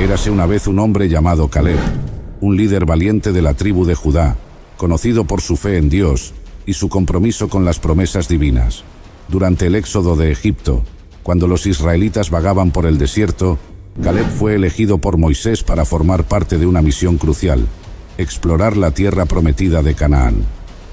Érase una vez un hombre llamado Caleb, un líder valiente de la tribu de Judá, conocido por su fe en Dios y su compromiso con las promesas divinas. Durante el éxodo de Egipto, cuando los israelitas vagaban por el desierto, Caleb fue elegido por Moisés para formar parte de una misión crucial: explorar la tierra prometida de Canaán.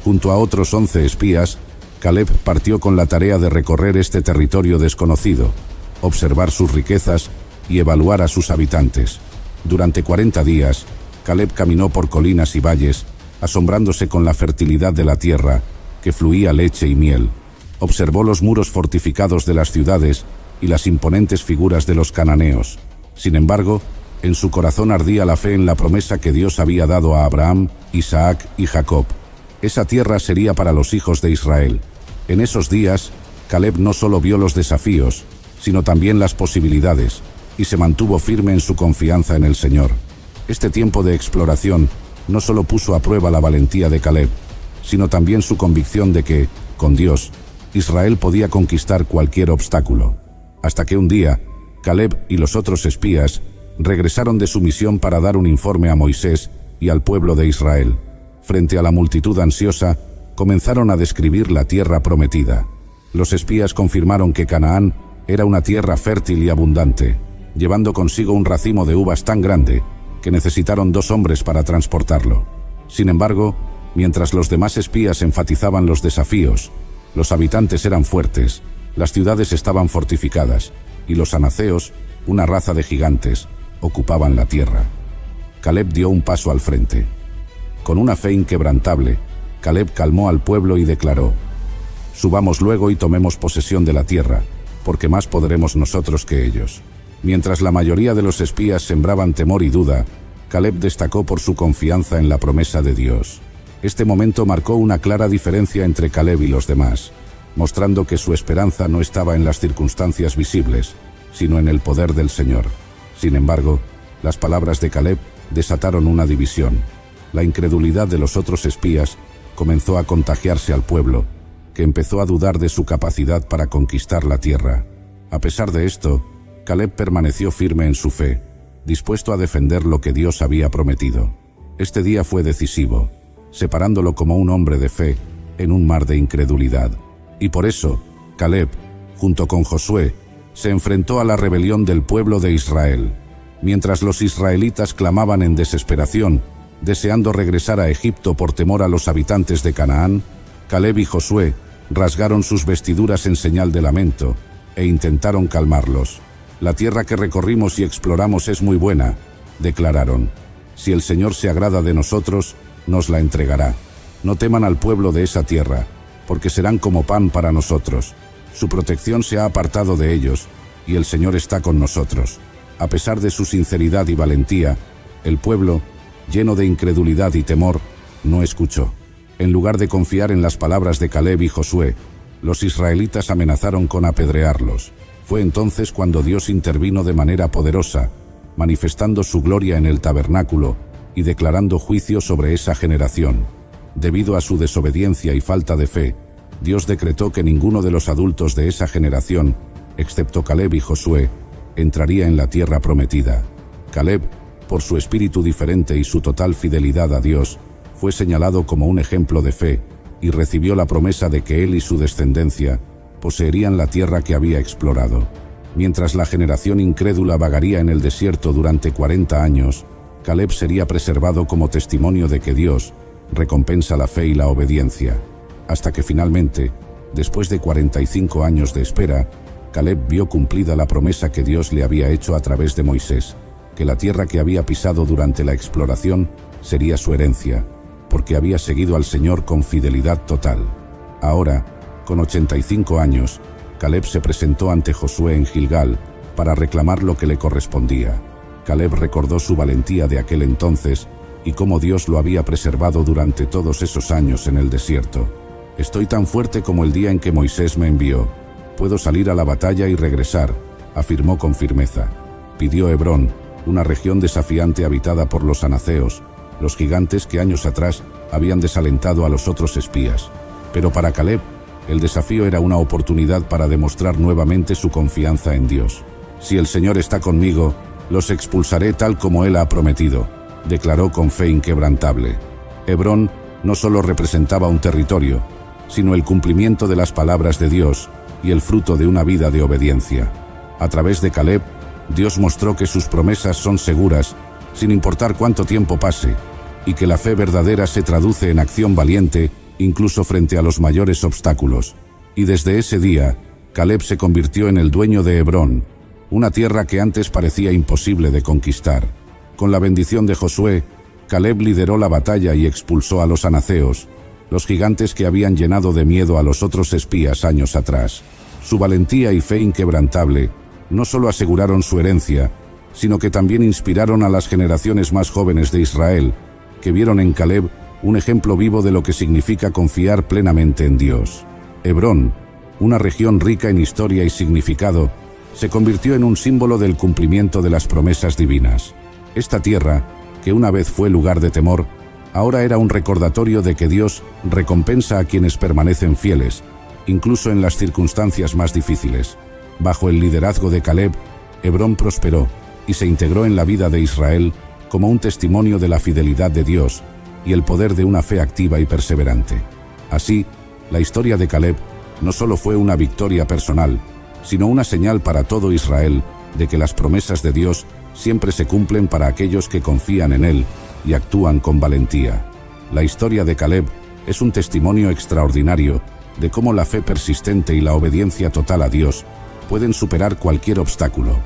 Junto a otros 11 espías, Caleb partió con la tarea de recorrer este territorio desconocido, observar sus riquezas y evaluar a sus habitantes. Durante 40 días, Caleb caminó por colinas y valles, asombrándose con la fertilidad de la tierra, que fluía leche y miel. Observó los muros fortificados de las ciudades y las imponentes figuras de los cananeos. Sin embargo, en su corazón ardía la fe en la promesa que Dios había dado a Abraham, Isaac y Jacob. Esa tierra sería para los hijos de Israel. En esos días, Caleb no solo vio los desafíos, sino también las posibilidades, y se mantuvo firme en su confianza en el Señor. Este tiempo de exploración no solo puso a prueba la valentía de Caleb, sino también su convicción de que, con Dios, Israel podía conquistar cualquier obstáculo. Hasta que un día, Caleb y los otros espías regresaron de su misión para dar un informe a Moisés y al pueblo de Israel. Frente a la multitud ansiosa, comenzaron a describir la tierra prometida. Los espías confirmaron que Canaán era una tierra fértil y abundante, llevando consigo un racimo de uvas tan grande que necesitaron 2 hombres para transportarlo. Sin embargo, mientras los demás espías enfatizaban los desafíos, los habitantes eran fuertes, las ciudades estaban fortificadas, y los anaceos, una raza de gigantes, ocupaban la tierra. Caleb dio un paso al frente. Con una fe inquebrantable, Caleb calmó al pueblo y declaró: «Subamos luego y tomemos posesión de la tierra, porque más podremos nosotros que ellos». Mientras la mayoría de los espías sembraban temor y duda, Caleb destacó por su confianza en la promesa de Dios. Este momento marcó una clara diferencia entre Caleb y los demás, mostrando que su esperanza no estaba en las circunstancias visibles, sino en el poder del Señor. Sin embargo, las palabras de Caleb desataron una división. La incredulidad de los otros espías comenzó a contagiarse al pueblo, que empezó a dudar de su capacidad para conquistar la tierra. A pesar de esto, Caleb permaneció firme en su fe, dispuesto a defender lo que Dios había prometido. Este día fue decisivo, separándolo como un hombre de fe en un mar de incredulidad. Y por eso, Caleb, junto con Josué, se enfrentó a la rebelión del pueblo de Israel. Mientras los israelitas clamaban en desesperación, deseando regresar a Egipto por temor a los habitantes de Canaán, Caleb y Josué rasgaron sus vestiduras en señal de lamento e intentaron calmarlos. «La tierra que recorrimos y exploramos es muy buena», declararon. «Si el Señor se agrada de nosotros, nos la entregará. No teman al pueblo de esa tierra, porque serán como pan para nosotros. Su protección se ha apartado de ellos, y el Señor está con nosotros». A pesar de su sinceridad y valentía, el pueblo, lleno de incredulidad y temor, no escuchó. En lugar de confiar en las palabras de Caleb y Josué, los israelitas amenazaron con apedrearlos. Fue entonces cuando Dios intervino de manera poderosa, manifestando su gloria en el tabernáculo y declarando juicio sobre esa generación. Debido a su desobediencia y falta de fe, Dios decretó que ninguno de los adultos de esa generación, excepto Caleb y Josué, entraría en la tierra prometida. Caleb, por su espíritu diferente y su total fidelidad a Dios, fue señalado como un ejemplo de fe y recibió la promesa de que él y su descendencia poseerían la tierra que había explorado. Mientras la generación incrédula vagaría en el desierto durante 40 años, Caleb sería preservado como testimonio de que Dios recompensa la fe y la obediencia. Hasta que finalmente, después de 45 años de espera, Caleb vio cumplida la promesa que Dios le había hecho a través de Moisés, que la tierra que había pisado durante la exploración sería su herencia, porque había seguido al Señor con fidelidad total. Ahora, con 85 años, Caleb se presentó ante Josué en Gilgal para reclamar lo que le correspondía. Caleb recordó su valentía de aquel entonces y cómo Dios lo había preservado durante todos esos años en el desierto. «Estoy tan fuerte como el día en que Moisés me envió. Puedo salir a la batalla y regresar», afirmó con firmeza. Pidió Hebrón, una región desafiante habitada por los anaceos, los gigantes que años atrás habían desalentado a los otros espías. Pero para Caleb, el desafío era una oportunidad para demostrar nuevamente su confianza en Dios. «Si el Señor está conmigo, Los expulsaré tal como Él ha prometido, declaró con fe inquebrantable. Hebrón no solo representaba un territorio, sino el cumplimiento de las palabras de Dios y el fruto de una vida de obediencia. A través de Caleb, Dios mostró que sus promesas son seguras, sin importar cuánto tiempo pase, y que la fe verdadera se traduce en acción valiente, incluso frente a los mayores obstáculos. Y desde ese día, Caleb se convirtió en el dueño de Hebrón, una tierra que antes parecía imposible de conquistar. Con la bendición de Josué, Caleb lideró la batalla y expulsó a los anaceos, los gigantes que habían llenado de miedo a los otros espías años atrás. Su valentía y fe inquebrantable no solo aseguraron su herencia, sino que también inspiraron a las generaciones más jóvenes de Israel, que vieron en Caleb un ejemplo vivo de lo que significa confiar plenamente en Dios. Hebrón, una región rica en historia y significado, se convirtió en un símbolo del cumplimiento de las promesas divinas. Esta tierra, que una vez fue lugar de temor, ahora era un recordatorio de que Dios recompensa a quienes permanecen fieles, incluso en las circunstancias más difíciles. Bajo el liderazgo de Caleb, Hebrón prosperó y se integró en la vida de Israel como un testimonio de la fidelidad de Dios y el poder de una fe activa y perseverante. Así, la historia de Caleb no solo fue una victoria personal, sino una señal para todo Israel de que las promesas de Dios siempre se cumplen para aquellos que confían en Él y actúan con valentía. La historia de Caleb es un testimonio extraordinario de cómo la fe persistente y la obediencia total a Dios pueden superar cualquier obstáculo.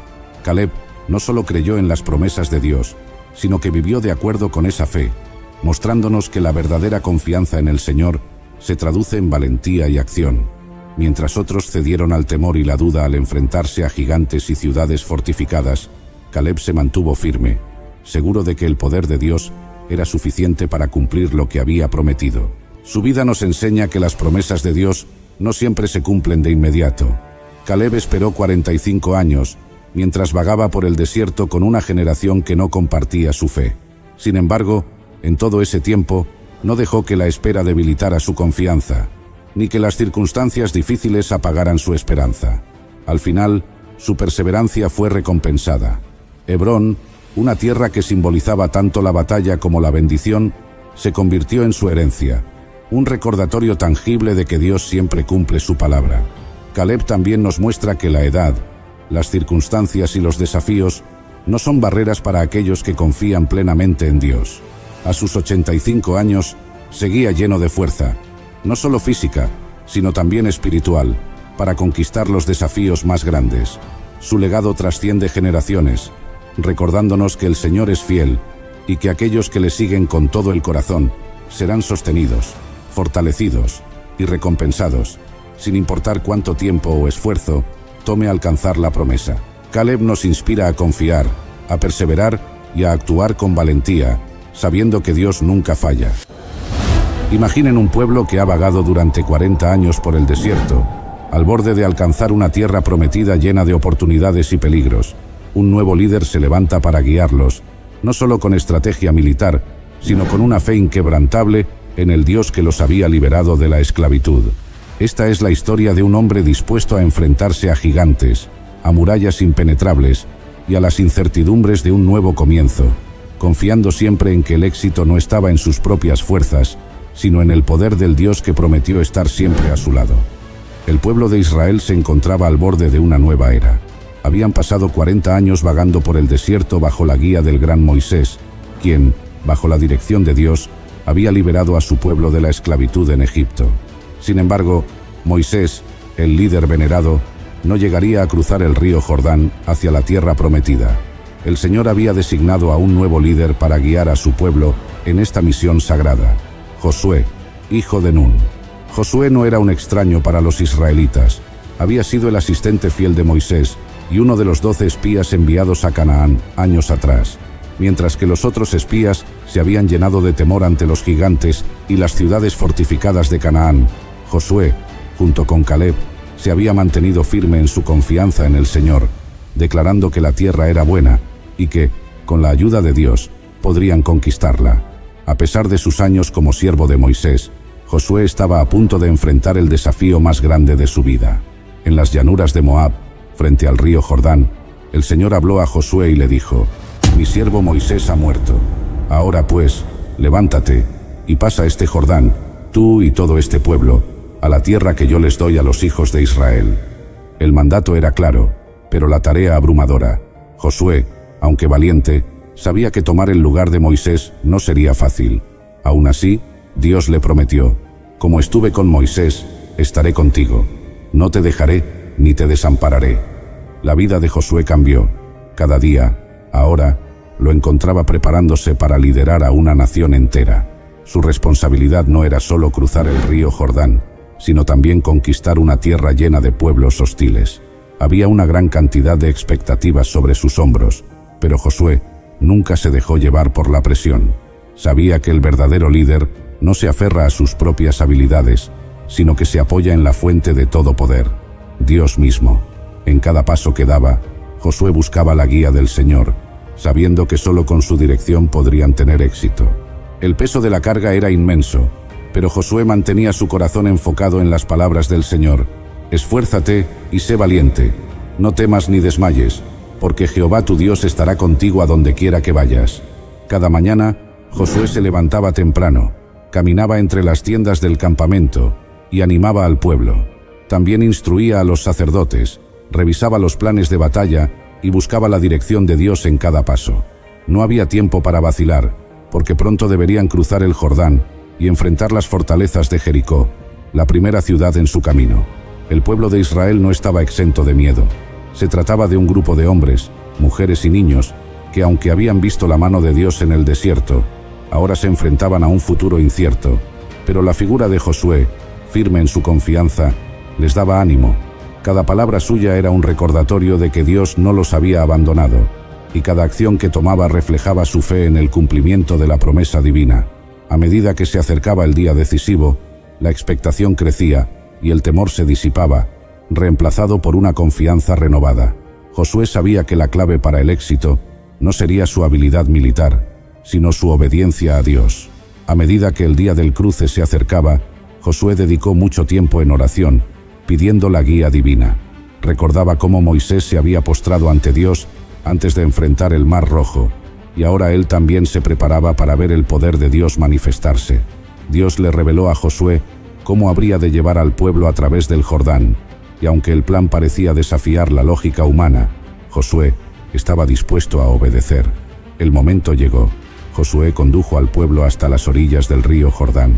Caleb no solo creyó en las promesas de Dios, sino que vivió de acuerdo con esa fe, mostrándonos que la verdadera confianza en el Señor se traduce en valentía y acción. Mientras otros cedieron al temor y la duda al enfrentarse a gigantes y ciudades fortificadas, Caleb se mantuvo firme, seguro de que el poder de Dios era suficiente para cumplir lo que había prometido. Su vida nos enseña que las promesas de Dios no siempre se cumplen de inmediato. Caleb esperó 45 años, mientras vagaba por el desierto con una generación que no compartía su fe. Sin embargo, en todo ese tiempo, no dejó que la espera debilitara su confianza, ni que las circunstancias difíciles apagaran su esperanza. Al final, su perseverancia fue recompensada. Hebrón, una tierra que simbolizaba tanto la batalla como la bendición, se convirtió en su herencia, un recordatorio tangible de que Dios siempre cumple su palabra. Caleb también nos muestra que la edad, las circunstancias y los desafíos no son barreras para aquellos que confían plenamente en Dios. A sus 85 años, seguía lleno de fuerza, no solo física, sino también espiritual, para conquistar los desafíos más grandes. Su legado trasciende generaciones, recordándonos que el Señor es fiel y que aquellos que le siguen con todo el corazón serán sostenidos, fortalecidos y recompensados, sin importar cuánto tiempo o esfuerzo tome alcanzar la promesa. Caleb nos inspira a confiar, a perseverar y a actuar con valentía, sabiendo que Dios nunca falla. Imaginen un pueblo que ha vagado durante 40 años por el desierto, al borde de alcanzar una tierra prometida llena de oportunidades y peligros. Un nuevo líder se levanta para guiarlos, no solo con estrategia militar, sino con una fe inquebrantable en el Dios que los había liberado de la esclavitud. Esta es la historia de un hombre dispuesto a enfrentarse a gigantes, a murallas impenetrables y a las incertidumbres de un nuevo comienzo, confiando siempre en que el éxito no estaba en sus propias fuerzas, sino en el poder del Dios que prometió estar siempre a su lado. El pueblo de Israel se encontraba al borde de una nueva era. Habían pasado 40 años vagando por el desierto bajo la guía del gran Moisés, quien, bajo la dirección de Dios, había liberado a su pueblo de la esclavitud en Egipto. Sin embargo, Moisés, el líder venerado, no llegaría a cruzar el río Jordán hacia la tierra prometida. El Señor había designado a un nuevo líder para guiar a su pueblo en esta misión sagrada: Josué, hijo de Nun. Josué no era un extraño para los israelitas. Había sido el asistente fiel de Moisés y uno de los 12 espías enviados a Canaán años atrás. Mientras que los otros espías se habían llenado de temor ante los gigantes y las ciudades fortificadas de Canaán, Josué, junto con Caleb, se había mantenido firme en su confianza en el Señor, declarando que la tierra era buena y que, con la ayuda de Dios, podrían conquistarla. A pesar de sus años como siervo de Moisés, Josué estaba a punto de enfrentar el desafío más grande de su vida. En las llanuras de Moab, frente al río Jordán, El Señor habló a Josué y le dijo: Mi siervo Moisés ha muerto. Ahora pues, levántate y pasa este Jordán, tú y todo este pueblo, a la tierra que yo les doy a los hijos de Israel. El mandato era claro, pero la tarea abrumadora. Josué, aunque valiente, sabía que tomar el lugar de Moisés no sería fácil. Aún así, Dios le prometió: Como estuve con Moisés, estaré contigo. No te dejaré, ni te desampararé. La vida de Josué cambió. Cada día, ahora, lo encontraba preparándose para liderar a una nación entera. Su responsabilidad no era solo cruzar el río Jordán, sino también conquistar una tierra llena de pueblos hostiles. Había una gran cantidad de expectativas sobre sus hombros, pero Josué nunca se dejó llevar por la presión. Sabía que el verdadero líder no se aferra a sus propias habilidades, sino que se apoya en la fuente de todo poder, Dios mismo. En cada paso que daba, Josué buscaba la guía del Señor, sabiendo que solo con su dirección podrían tener éxito. El peso de la carga era inmenso, pero Josué mantenía su corazón enfocado en las palabras del Señor: Esfuérzate y sé valiente, no temas ni desmayes, porque Jehová tu Dios estará contigo a donde quiera que vayas. Cada mañana, Josué se levantaba temprano, caminaba entre las tiendas del campamento y animaba al pueblo. También instruía a los sacerdotes, revisaba los planes de batalla y buscaba la dirección de Dios en cada paso. No había tiempo para vacilar, porque pronto deberían cruzar el Jordán y enfrentar las fortalezas de Jericó, la primera ciudad en su camino. El pueblo de Israel no estaba exento de miedo. Se trataba de un grupo de hombres, mujeres y niños que, aunque habían visto la mano de Dios en el desierto, ahora se enfrentaban a un futuro incierto. Pero la figura de Josué, firme en su confianza, les daba ánimo. Cada palabra suya era un recordatorio de que Dios no los había abandonado, y cada acción que tomaba reflejaba su fe en el cumplimiento de la promesa divina. A medida que se acercaba el día decisivo, la expectación crecía y el temor se disipaba, reemplazado por una confianza renovada. Josué sabía que la clave para el éxito no sería su habilidad militar, sino su obediencia a Dios. A medida que el día del cruce se acercaba, Josué dedicó mucho tiempo en oración, pidiendo la guía divina. Recordaba cómo Moisés se había postrado ante Dios antes de enfrentar el Mar Rojo, y ahora él también se preparaba para ver el poder de Dios manifestarse. Dios le reveló a Josué cómo habría de llevar al pueblo a través del Jordán, y aunque el plan parecía desafiar la lógica humana, Josué estaba dispuesto a obedecer. El momento llegó. Josué condujo al pueblo hasta las orillas del río Jordán.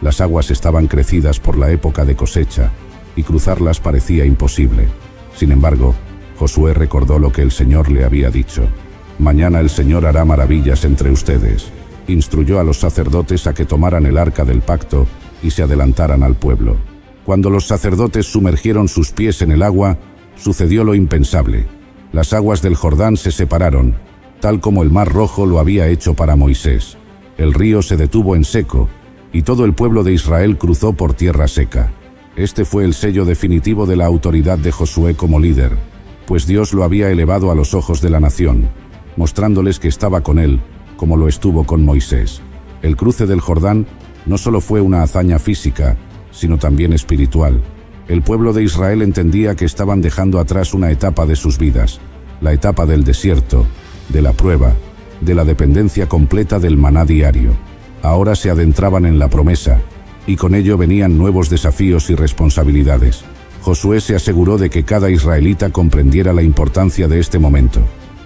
Las aguas estaban crecidas por la época de cosecha, y cruzarlas parecía imposible. Sin embargo, Josué recordó lo que el Señor le había dicho: Mañana el Señor hará maravillas entre ustedes. Instruyó a los sacerdotes a que tomaran el arca del pacto y se adelantaran al pueblo. Cuando los sacerdotes sumergieron sus pies en el agua, sucedió lo impensable. Las aguas del Jordán se separaron, tal como el Mar Rojo lo había hecho para Moisés. El río se detuvo en seco, y todo el pueblo de Israel cruzó por tierra seca. Este fue el sello definitivo de la autoridad de Josué como líder, pues Dios lo había elevado a los ojos de la nación, mostrándoles que estaba con él, como lo estuvo con Moisés. El cruce del Jordán no solo fue una hazaña física, sino también espiritual. El pueblo de Israel entendía que estaban dejando atrás una etapa de sus vidas, la etapa del desierto, de la prueba, de la dependencia completa del maná diario. Ahora se adentraban en la promesa, y con ello venían nuevos desafíos y responsabilidades. Josué se aseguró de que cada israelita comprendiera la importancia de este momento.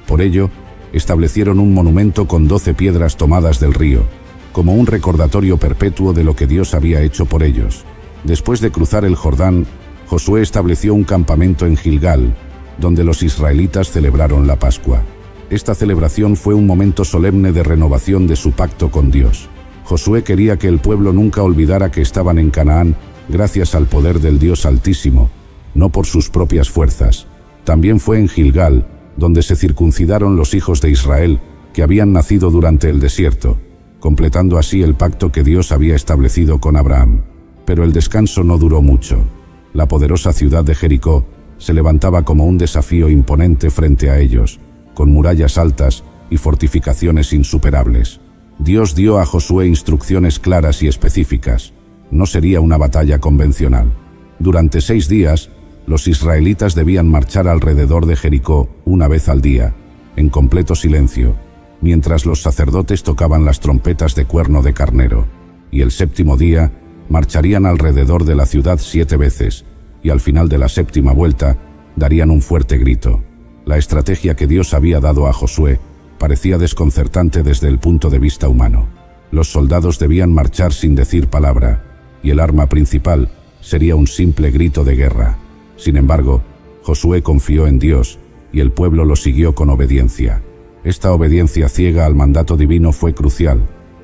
Por ello, establecieron un monumento con 12 piedras tomadas del río, como un recordatorio perpetuo de lo que Dios había hecho por ellos. Después de cruzar el Jordán, Josué estableció un campamento en Gilgal, donde los israelitas celebraron la Pascua. Esta celebración fue un momento solemne de renovación de su pacto con Dios. Josué quería que el pueblo nunca olvidara que estaban en Canaán gracias al poder del Dios Altísimo, no por sus propias fuerzas. También fue en Gilgal donde se circuncidaron los hijos de Israel que habían nacido durante el desierto, completando así el pacto que Dios había establecido con Abraham. Pero el descanso no duró mucho. La poderosa ciudad de Jericó se levantaba como un desafío imponente frente a ellos, con murallas altas y fortificaciones insuperables. Dios dio a Josué instrucciones claras y específicas. No sería una batalla convencional. Durante 6 días, Los israelitas debían marchar alrededor de Jericó una vez al día, en completo silencio, mientras los sacerdotes tocaban las trompetas de cuerno de carnero, y el séptimo día marcharían alrededor de la ciudad 7 veces, y al final de la séptima vuelta darían un fuerte grito. La estrategia que Dios había dado a Josué parecía desconcertante desde el punto de vista humano. Los soldados debían marchar sin decir palabra, y el arma principal sería un simple grito de guerra. Sin embargo, Josué confió en Dios, y el pueblo lo siguió con obediencia. Esta obediencia ciega al mandato divino fue crucial,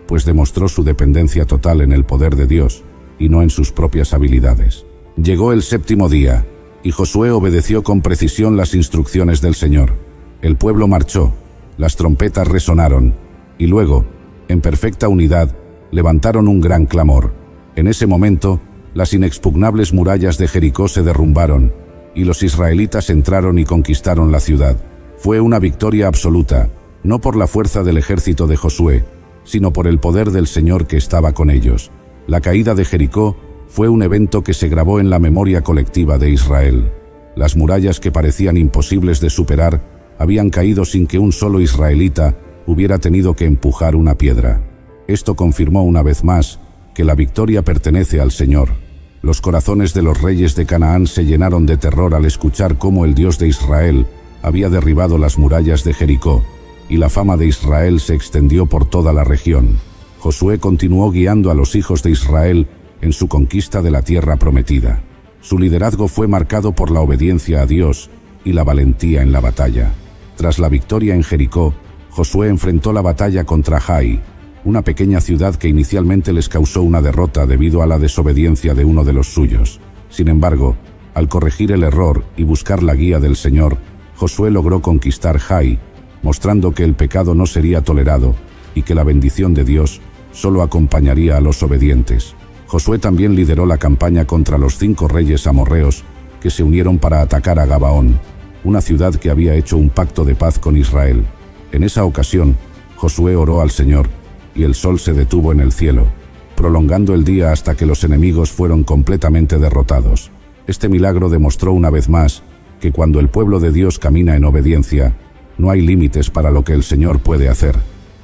pues demostró su dependencia total en el poder de Dios, y no en sus propias habilidades. Llegó el séptimo día, y Josué obedeció con precisión las instrucciones del Señor. El pueblo marchó, las trompetas resonaron, y luego, en perfecta unidad, levantaron un gran clamor. En ese momento, las inexpugnables murallas de Jericó se derrumbaron, y los israelitas entraron y conquistaron la ciudad. Fue una victoria absoluta, no por la fuerza del ejército de Josué, sino por el poder del Señor que estaba con ellos. La caída de Jericó fue un evento que se grabó en la memoria colectiva de Israel. Las murallas que parecían imposibles de superar habían caído sin que un solo israelita hubiera tenido que empujar una piedra. Esto confirmó una vez más que la victoria pertenece al Señor. Los corazones de los reyes de Canaán se llenaron de terror al escuchar cómo el Dios de Israel había derribado las murallas de Jericó, y la fama de Israel se extendió por toda la región. Josué continuó guiando a los hijos de Israel en su conquista de la tierra prometida. Su liderazgo fue marcado por la obediencia a Dios y la valentía en la batalla. Tras la victoria en Jericó, Josué enfrentó la batalla contra Jai, una pequeña ciudad que inicialmente les causó una derrota debido a la desobediencia de uno de los suyos. Sin embargo, al corregir el error y buscar la guía del Señor, Josué logró conquistar Jai, mostrando que el pecado no sería tolerado y que la bendición de Dios solo acompañaría a los obedientes. Josué también lideró la campaña contra los 5 reyes amorreos que se unieron para atacar a Gabaón, una ciudad que había hecho un pacto de paz con Israel. En esa ocasión, Josué oró al Señor, y el sol se detuvo en el cielo, prolongando el día hasta que los enemigos fueron completamente derrotados. Este milagro demostró una vez más que cuando el pueblo de Dios camina en obediencia, no hay límites para lo que el Señor puede hacer.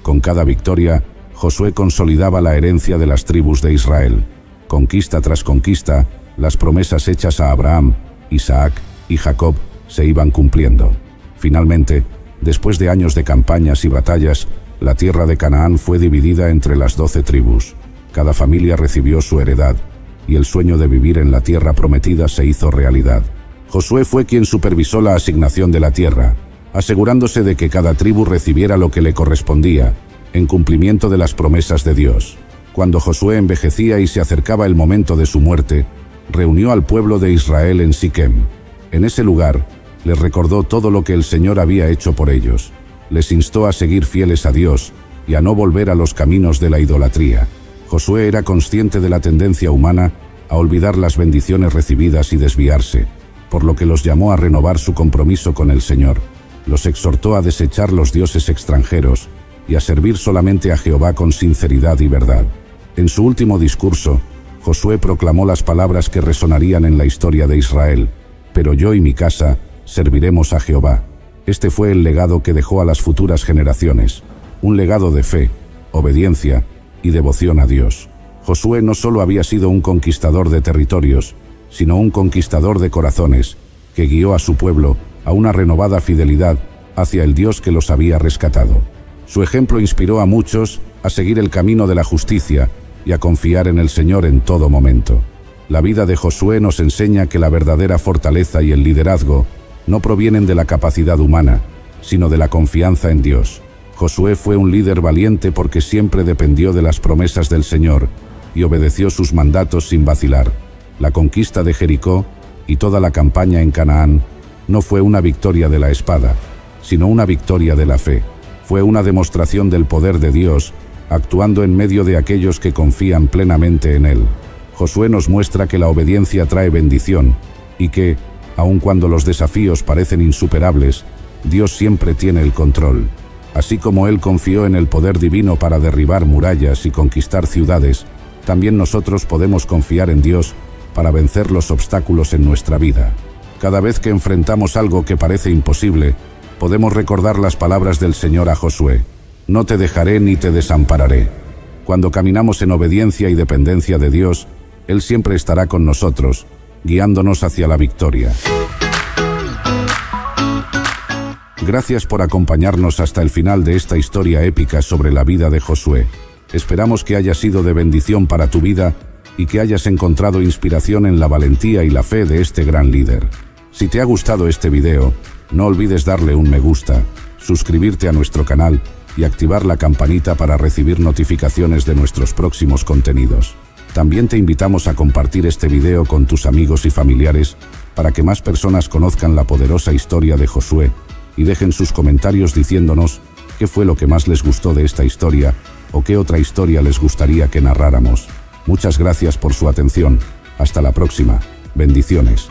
Con cada victoria, Josué consolidaba la herencia de las tribus de Israel. Conquista tras conquista, las promesas hechas a Abraham, Isaac y Jacob se iban cumpliendo. Finalmente, después de años de campañas y batallas, la tierra de Canaán fue dividida entre las 12 tribus. Cada familia recibió su heredad, y el sueño de vivir en la tierra prometida se hizo realidad. Josué fue quien supervisó la asignación de la tierra, asegurándose de que cada tribu recibiera lo que le correspondía, en cumplimiento de las promesas de Dios. Cuando Josué envejecía y se acercaba el momento de su muerte, reunió al pueblo de Israel en Siquem. En ese lugar, les recordó todo lo que el Señor había hecho por ellos. Les instó a seguir fieles a Dios y a no volver a los caminos de la idolatría. Josué era consciente de la tendencia humana a olvidar las bendiciones recibidas y desviarse, por lo que los llamó a renovar su compromiso con el Señor. Los exhortó a desechar los dioses extranjeros y a servir solamente a Jehová con sinceridad y verdad. En su último discurso, Josué proclamó las palabras que resonarían en la historia de Israel: «Pero yo y mi casa serviremos a Jehová». Este fue el legado que dejó a las futuras generaciones, un legado de fe, obediencia y devoción a Dios. Josué no solo había sido un conquistador de territorios, sino un conquistador de corazones, que guió a su pueblo a una renovada fidelidad hacia el Dios que los había rescatado. Su ejemplo inspiró a muchos a seguir el camino de la justicia y a confiar en el Señor en todo momento. La vida de Josué nos enseña que la verdadera fortaleza y el liderazgo no provienen de la capacidad humana, sino de la confianza en Dios. Josué fue un líder valiente porque siempre dependió de las promesas del Señor y obedeció sus mandatos sin vacilar. La conquista de Jericó y toda la campaña en Canaán no fue una victoria de la espada, sino una victoria de la fe. Fue una demostración del poder de Dios, actuando en medio de aquellos que confían plenamente en Él. Josué nos muestra que la obediencia trae bendición y que, aun cuando los desafíos parecen insuperables, Dios siempre tiene el control. Así como Él confió en el poder divino para derribar murallas y conquistar ciudades, también nosotros podemos confiar en Dios para vencer los obstáculos en nuestra vida. Cada vez que enfrentamos algo que parece imposible, podemos recordar las palabras del Señor a Josué: no te dejaré ni te desampararé. Cuando caminamos en obediencia y dependencia de Dios, Él siempre estará con nosotros, guiándonos hacia la victoria. Gracias por acompañarnos hasta el final de esta historia épica sobre la vida de Josué. Esperamos que haya sido de bendición para tu vida y que hayas encontrado inspiración en la valentía y la fe de este gran líder. Si te ha gustado este video, no olvides darle un me gusta, suscribirte a nuestro canal y activar la campanita para recibir notificaciones de nuestros próximos contenidos. También te invitamos a compartir este video con tus amigos y familiares para que más personas conozcan la poderosa historia de Josué y dejen sus comentarios diciéndonos qué fue lo que más les gustó de esta historia o qué otra historia les gustaría que narráramos. Muchas gracias por su atención. Hasta la próxima. Bendiciones.